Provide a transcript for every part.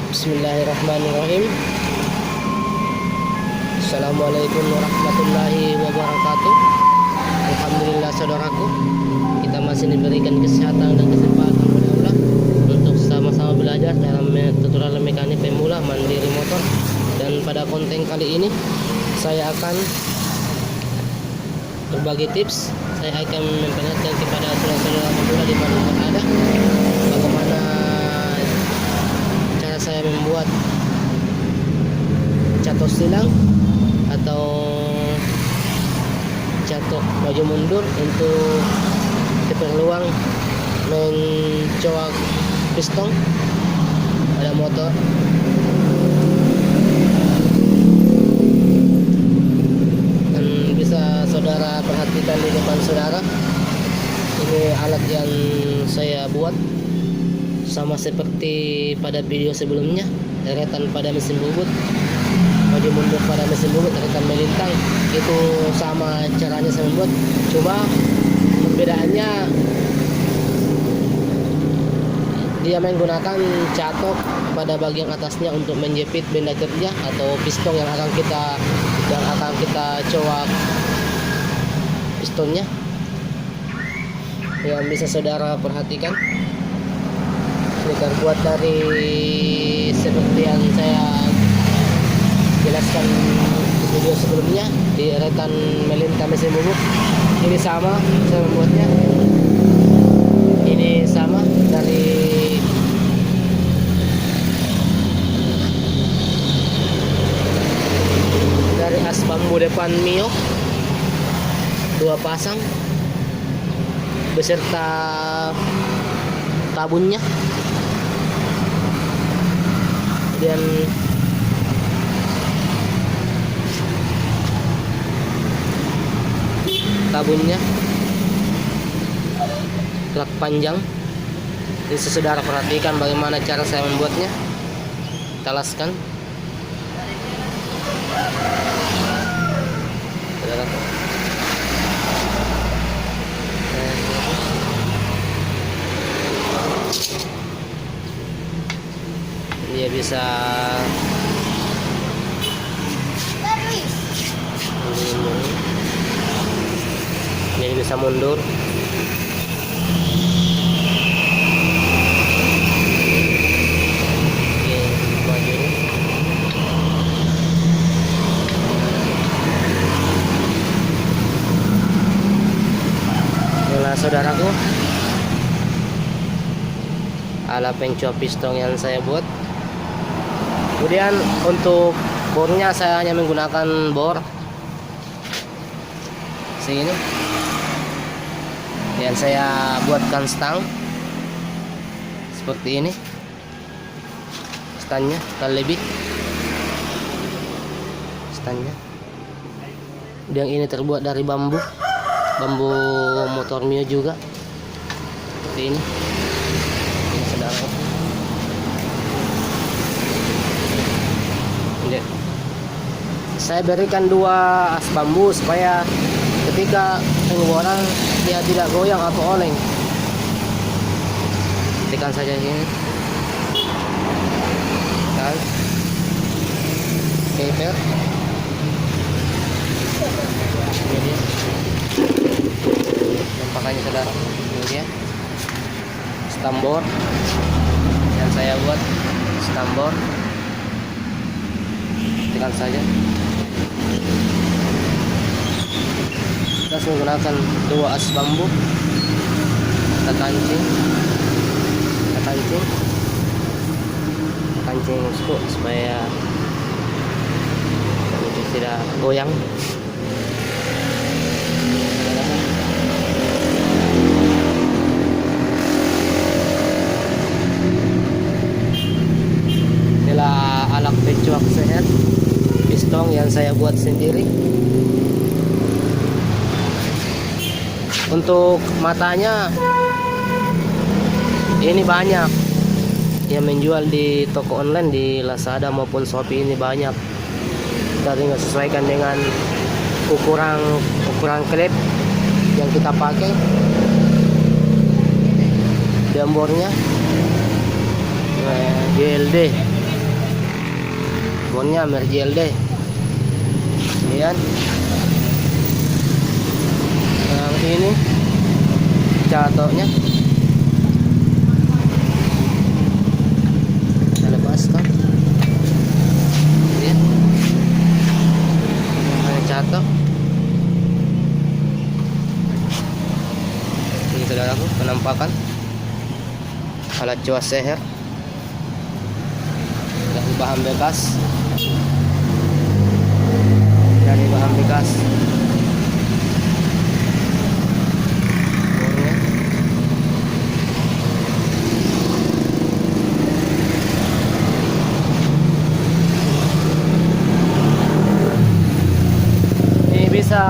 Bismillahirrahmanirrahim. Assalamualaikum warahmatullahi wabarakatuh. Alhamdulillah saudaraku, kita masih diberikan kesehatan dan kesempatan oleh Allah untuk sama-sama belajar dalam tutorial mekanik pemula mandiri motor. Dan pada konten kali ini saya akan berbagi tips. Saya akan memperlihatkan kepada saudara-saudara pemula di mana ada bagaimana cara saya membuat catok silang atau catok maju mundur untuk keperluan mencoak piston pada motor. Dan bisa saudara perhatikan di depan saudara, ini alat yang saya buat sama seperti pada video sebelumnya, deretan pada mesin bubut, maju mundur pada mesin bubut, deretan melintang, itu sama caranya saya membuat. Cuma perbedaannya dia menggunakan catok pada bagian atasnya untuk menjepit benda kerja atau piston yang akan kita coak pistonnya. Yang bisa saudara perhatikan, ini terbuat dari seperti yang saya jelaskan di video sebelumnya, di deretan melintang mesin bubuk. Ini sama saya membuatnya, ini sama dari as bambu depan Mio 2 pasang beserta tabunnya, dan tabunnya truk panjang. Jadi saudara perhatikan bagaimana cara saya membuatnya. Talaskan saudara. Dia bisa jadi bisa mundur. Inilah saudaraku alat pencuap piston yang saya buat. Kemudian untuk bornya saya hanya menggunakan bor segini, dan saya buatkan stang seperti ini. Stangnya lebih stangnya, dan ini terbuat dari bambu motor Mio juga seperti ini. Ini saudara, saya berikan 2 as bambu supaya ketika pengeluaran dia tidak goyang atau oleng. Tekan saja ini, dan paper ini dia nampakannya saudara. Ini dia stambor yang saya buat, stambor. Tekan saja. Kita menggunakan 2 as bambu, kita kancing supaya tidak goyang. Inilah alat pencuak sehat piston yang saya buat sendiri. Untuk matanya ini banyak yang menjual di toko online, di Lazada maupun Shopee, ini banyak. Kita tinggal sesuaikan dengan ukuran klip yang kita pakai. Dan bornya GLD Stambornya Mergi LD. Kemudian yang ini catoknya kita lepaskan. Kemudian catok. Ini saudaraku penampakan alat cuas seher dari bahan bekas, bornya. Ini bisa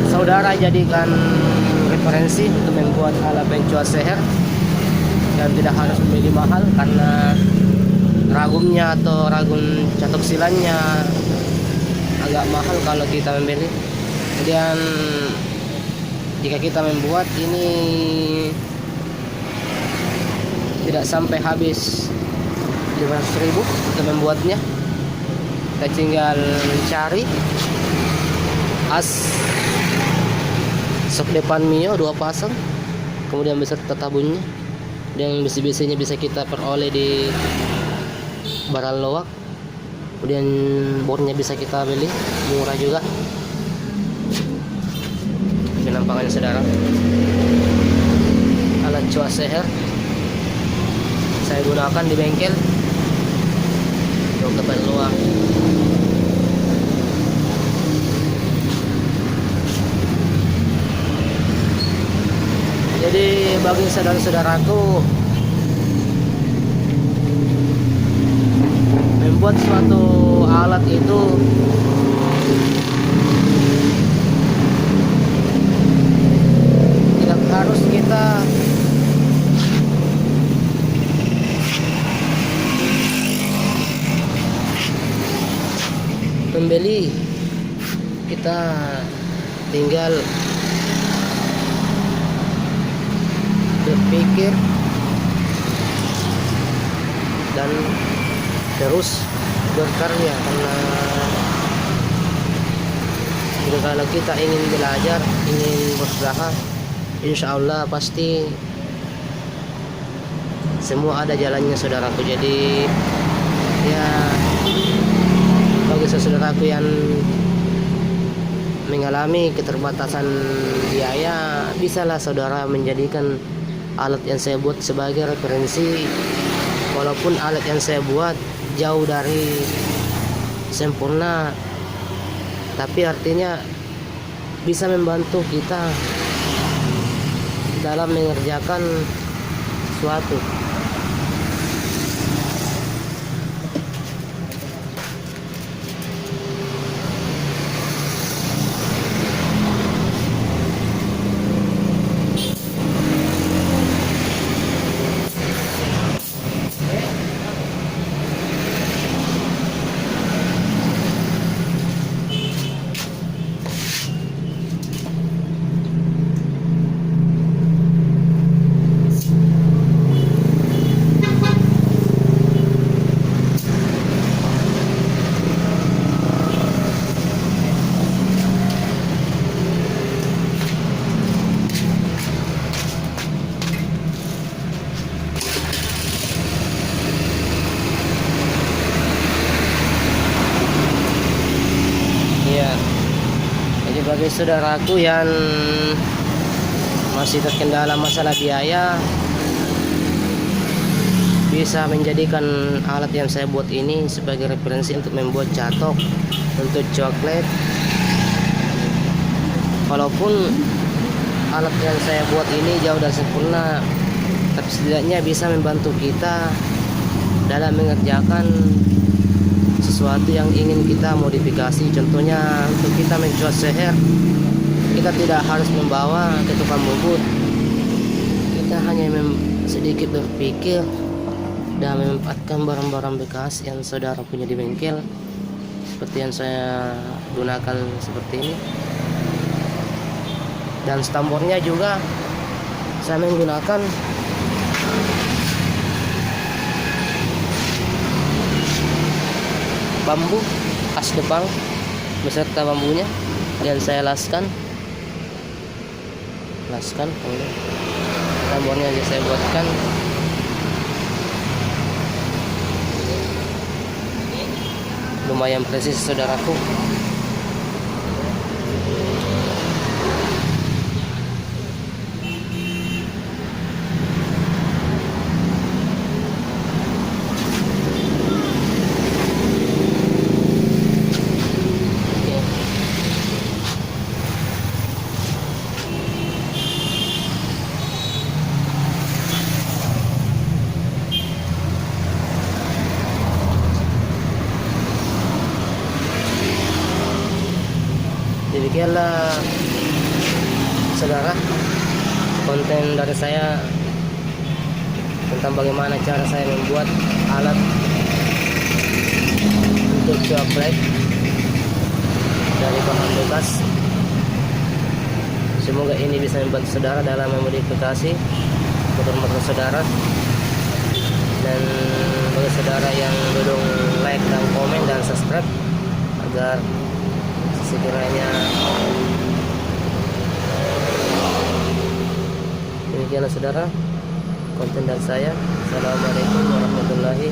saudara jadikan referensi untuk membuat alat pencuas seher dan tidak harus membeli mahal, karena ragumnya atau ragum catok silannya agak mahal kalau kita membeli. Kemudian jika kita membuat ini tidak sampai habis 500.000 untuk membuatnya. Kita tinggal mencari as sok depan Mio 2 pasang, kemudian beserta tabunnya, dan besi-besinya bisa kita peroleh di Baral Loak. Kemudian bornya bisa kita beli murah juga. Penampakannya saudara, alat cuas seher saya gunakan di bengkel untuk ke Baral Loak. Jadi bagi saudara-saudaraku, membuat suatu alat itu tidak harus kita membeli, kita tinggal berpikir dan terus berkarya, karena kalau kita ingin belajar, ingin berusaha, insya Allah pasti semua ada jalannya saudaraku. Jadi ya bagi saudaraku yang mengalami keterbatasan biaya, bisalah saudara menjadikan alat yang saya buat sebagai referensi. Walaupun alat yang saya buat jauh dari sempurna, tapi artinya bisa membantu kita dalam mengerjakan sesuatu. Bagi saudaraku yang masih terkendala masalah biaya, bisa menjadikan alat yang saya buat ini sebagai referensi untuk membuat catok untuk coklat. Walaupun alat yang saya buat ini jauh dari sempurna, tapi setidaknya bisa membantu kita dalam mengerjakan sesuatu yang ingin kita modifikasi. Contohnya untuk kita mencuas seher, kita tidak harus membawa ke tukang bubut, kita hanya sedikit berpikir dan memanfaatkan barang-barang bekas yang saudara punya di bengkel, seperti yang saya gunakan seperti ini. Dan stambornya juga saya menggunakan bambu as depan beserta bambunya, dan saya laskan kemudian tambornya aja saya buatkan. Lumayan presis saudaraku. Demikianlah saudara konten dari saya tentang bagaimana cara saya membuat alat untuk cuak brake dari bahan bekas. Semoga ini bisa membantu saudara dalam memodifikasi motor-motor saudara. Dan bagi saudara yang belum like dan komen dan subscribe, agar sekiranya demikianlah saudara konten dari saya. Assalamualaikum warahmatullahi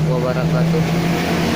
wabarakatuh.